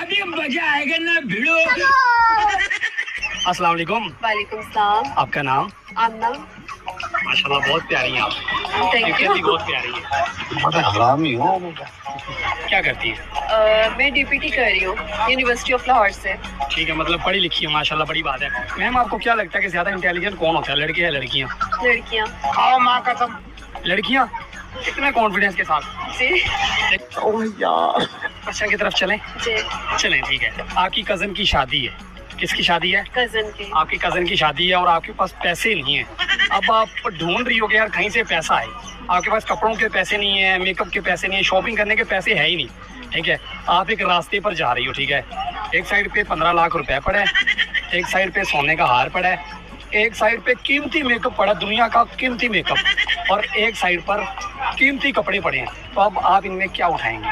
अभी मजा आएगा ना भिड़ो। अस्सलाम वालेकुम। वालेकुम सलाम। आपका नाम? आमना। माशाल्लाह बहुत प्यारी हैं आप। Thank you. भी बहुत प्यारी है। बड़ा हरामी हो। क्या करती है? मैं डीपीटी कर रही हूँ यूनिवर्सिटी ऑफ लाहौर से। ठीक है, मतलब पढ़ी लिखी है माशाल्लाह, बड़ी बात है। मैम आपको क्या लगता है कि ज्यादा इंटेलिजेंट कौन होता है, लड़के या लड़कियाँ? लड़कियाँ। आओ माँ कसम। लड़कियाँ कितने कॉन्फिडेंस के साथ? जी ओह यार। अच्छा की तरफ चलें? जी। चलें ठीक है। आपकी कजन की शादी है। किसकी शादी है? कजन की। आपकी कजन की शादी है और आपके पास पैसे नहीं है। अब आप ढूंढ रही हो कि यार कहीं से पैसा आए। आपके पास कपड़ों के पैसे नहीं है, मेकअप के पैसे नहीं है, शॉपिंग करने के पैसे है ही नहीं। ठीक है, आप एक रास्ते पर जा रही हो। ठीक है, एक साइड पे 15 लाख रुपए पड़ा है, एक साइड पे सोने का हार पड़ा है, एक साइड पे कीमती मेकअप पड़ा, दुनिया का कीमती मेकअप, और एक साइड पर कीमती कपड़े पड़े हैं। तो अब आप इनमें क्या उठाएंगे?